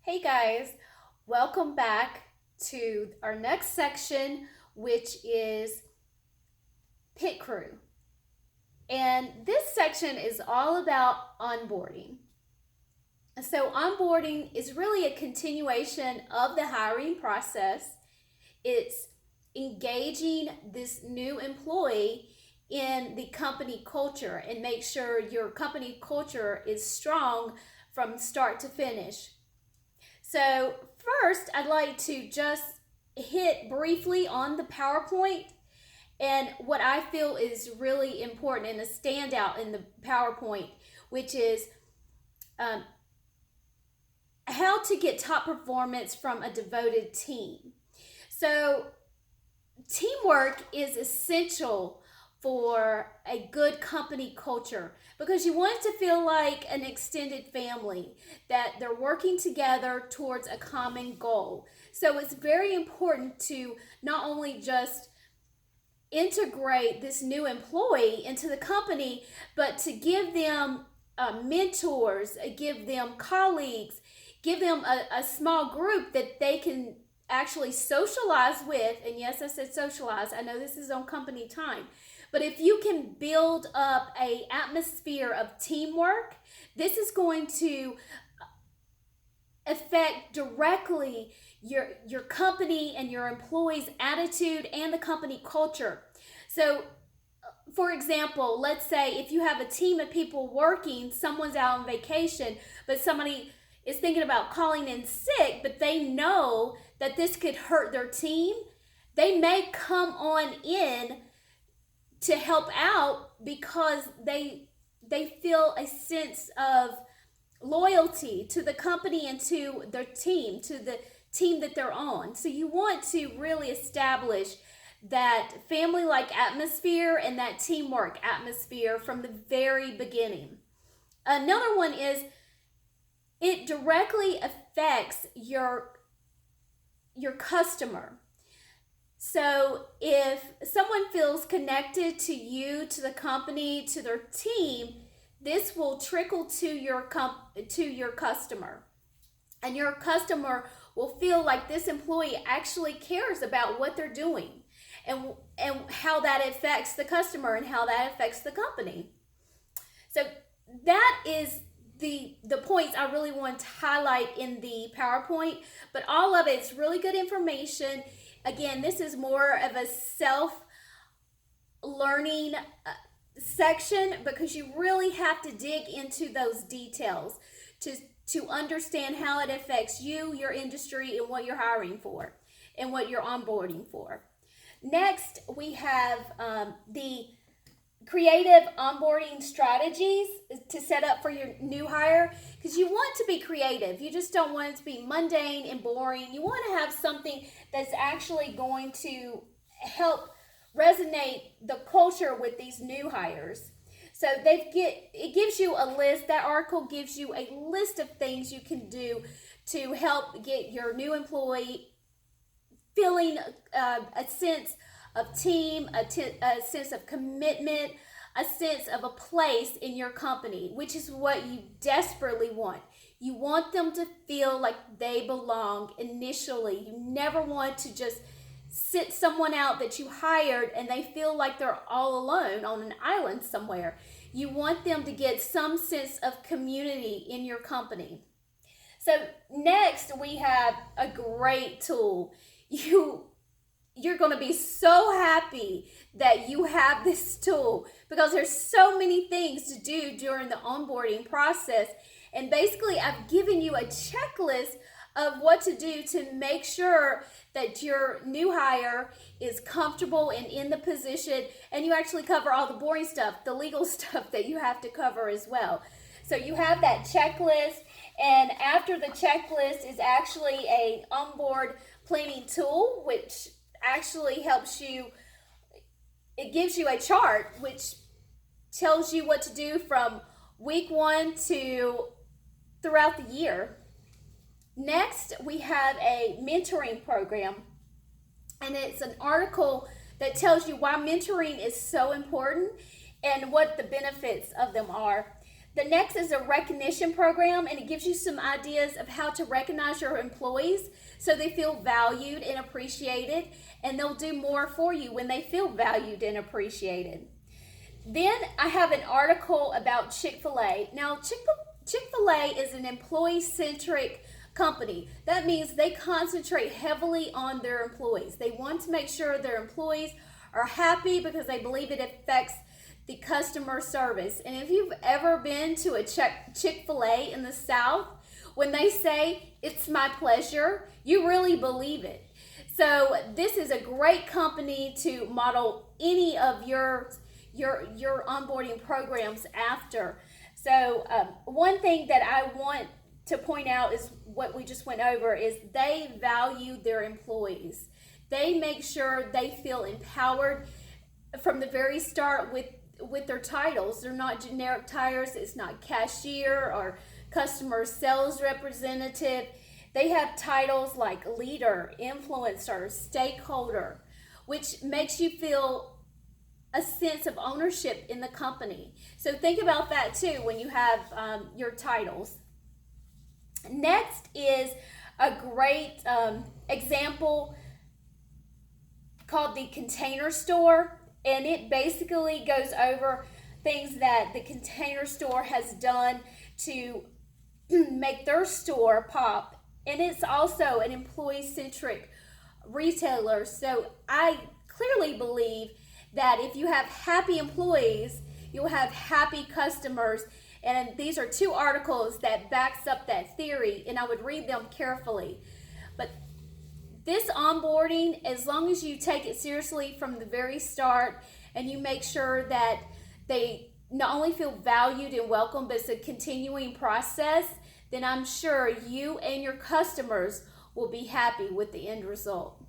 Hey guys, welcome back to our next section, which is pit crew. And this section is all about onboarding. So, onboarding is really a continuation of the hiring process. It's engaging this new employee in the company culture and make sure your company culture is strong from start to finish. So, first, I'd like to just hit briefly on the PowerPoint and what I feel is really important and a standout in the PowerPoint, which is um, how to get top performance from a devoted team. So, teamwork is essential for a good company culture because you want it to feel like an extended family, that they're working together towards a common goal. So it's very important to not only just integrate this new employee into the company, but to give them mentors, give them colleagues, give them a small group that they can actually socialize with. And yes, I said socialize. I know this is on company time. But if you can build up a atmosphere of teamwork, this is going to affect directly your company and your employees' attitude and the company culture. So, for example, let's say if you have a team of people working, someone's out on vacation, but somebody is thinking about calling in sick, but they know that this could hurt their team, they may come on in to help out because they feel a sense of loyalty to the company and to their team, to the team that they're on. So you want to really establish that family like atmosphere and that teamwork atmosphere from the very beginning. Another one is it directly affects your customer. So if someone feels connected to you, to the company, to their team, this will trickle to your customer. And your customer will feel like this employee actually cares about what they're doing and how that affects the customer and how that affects the company. So that is the points I really want to highlight in the PowerPoint, but all of it's really good information. Again, this is more of a self learning section because you really have to dig into those details to understand how it affects you, your industry, and what you're hiring for and what you're onboarding for. Next, we have the creative onboarding strategies to set up for your new hire, because you want to be creative. You just don't want it to be mundane and boring. You want to have something that's actually going to help resonate the culture with these new hires. So it gives you a list. That article gives you a list of things you can do to help get your new employee feeling a sense of team, a sense of commitment, a sense of a place in your company, which is what you desperately want. You want them to feel like they belong initially. You never want to just sit someone out that you hired and they feel like they're all alone on an island somewhere. You want them to get some sense of community in your company. So next we have a great tool. You're going to be so happy that you have this tool because there's so many things to do during the onboarding process. And basically, I've given you a checklist of what to do to make sure that your new hire is comfortable and in the position, and you actually cover all the boring stuff, the legal stuff that you have to cover as well. So you have that checklist, and after the checklist is actually a onboard planning tool, which actually helps you. It gives you a chart which tells you what to do from week 1 to throughout the year. Next, we have a mentoring program, and it's an article that tells you why mentoring is so important and what the benefits of them are. The next is a recognition program, and it gives you some ideas of how to recognize your employees so they feel valued and appreciated, and they'll do more for you when they feel valued and appreciated. Then I have an article about Chick-fil-A. Now, Chick-fil-A is an employee-centric company. That means they concentrate heavily on their employees. They want to make sure their employees are happy because they believe it affects the customer service. And if you've ever been to a Chick-fil-A in the South, when they say, "It's my pleasure," you really believe it. So this is a great company to model any of your onboarding programs after. So one thing that I want to point out is what we just went over is they value their employees. They make sure they feel empowered from the very start with their titles. They're not generic titles. It's not cashier or customer sales representative. They have titles like leader, influencer, stakeholder, which makes you feel a sense of ownership in the company. So think about that too when you have your titles. Next is a great example called the Container Store, and it basically goes over things that the Container Store has done to make their store pop. And it's also an employee-centric retailer. So I clearly believe that if you have happy employees, you'll have happy customers. And these are two articles that backs up that theory, and I would read them carefully. But this onboarding, as long as you take it seriously from the very start and you make sure that they not only feel valued and welcome, but it's a continuing process, then I'm sure you and your customers will be happy with the end result.